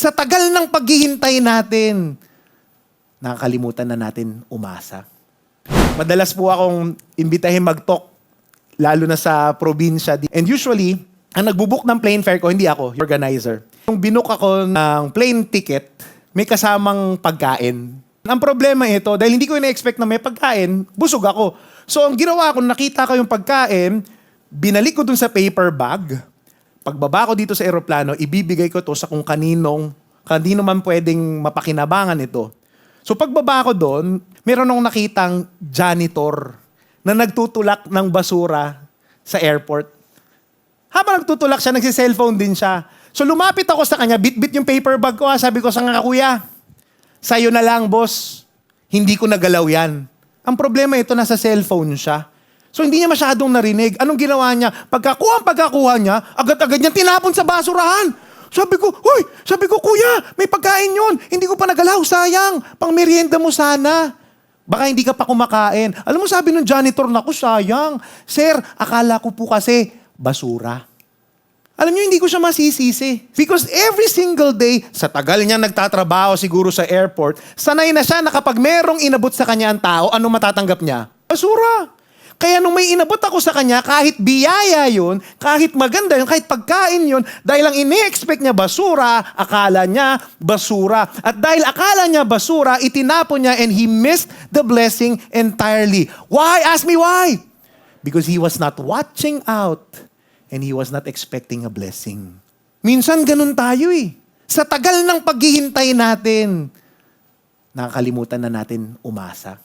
Sa tagal ng paghihintay natin, nakakalimutan na natin umasa. Madalas po akong imbitahin mag-talk, lalo na sa probinsya. And usually, ang nagbubook ng plane fare ko, hindi ako, yung organizer. Nung binook ako ng plane ticket, may kasamang pagkain. Ang problema ito, dahil hindi ko ina-expect na may pagkain, busog ako. So ang ginawa ko, nakita ko yung pagkain, binalik ko dun sa paper bag. Pagbaba ko dito sa eroplano, ibibigay ko to sa kung kanino man pwedeng mapakinabangan ito. So pagbaba ko doon, meron akong nakitang janitor na nagtutulak ng basura sa airport. Habang nagtutulak siya, nagsi-cellphone din siya. So lumapit ako sa kanya, bit-bit yung paper bag ko. Sabi ko sa nga, kuya, sa'yo na lang, boss. Hindi ko nagalaw yan. Ang problema ito, nasa cellphone siya. So hindi niya masyadong narinig. Anong ginawa niya? Pagkakuha niya, agad-agad niya tinapon sa basurahan. Sabi ko, kuya, may pagkain yun. Hindi ko pa nagalaw, sayang. Pang merienda mo sana. Baka hindi ka pa kumakain. Alam mo, sabi ng janitor, naku, sayang. Sir, akala ko po kasi basura. Alam niyo, hindi ko siya masisisi. Because every single day, sa tagal niya nagtatrabaho siguro sa airport, sanay na siya na kapag merong inabot sa kanya ang tao, ano matatanggap niya? Basura. Kaya nung may inabot ako sa kanya, kahit biyaya yun, kahit maganda yun, kahit pagkain yun, dahil ang ini-expect niya basura, akala niya basura. At dahil akala niya basura, itinapon niya and he missed the blessing entirely. Why? Ask me why. Because he was not watching out and he was not expecting a blessing. Minsan ganun tayo eh. Sa tagal ng paghihintay natin, nakakalimutan na natin umasa.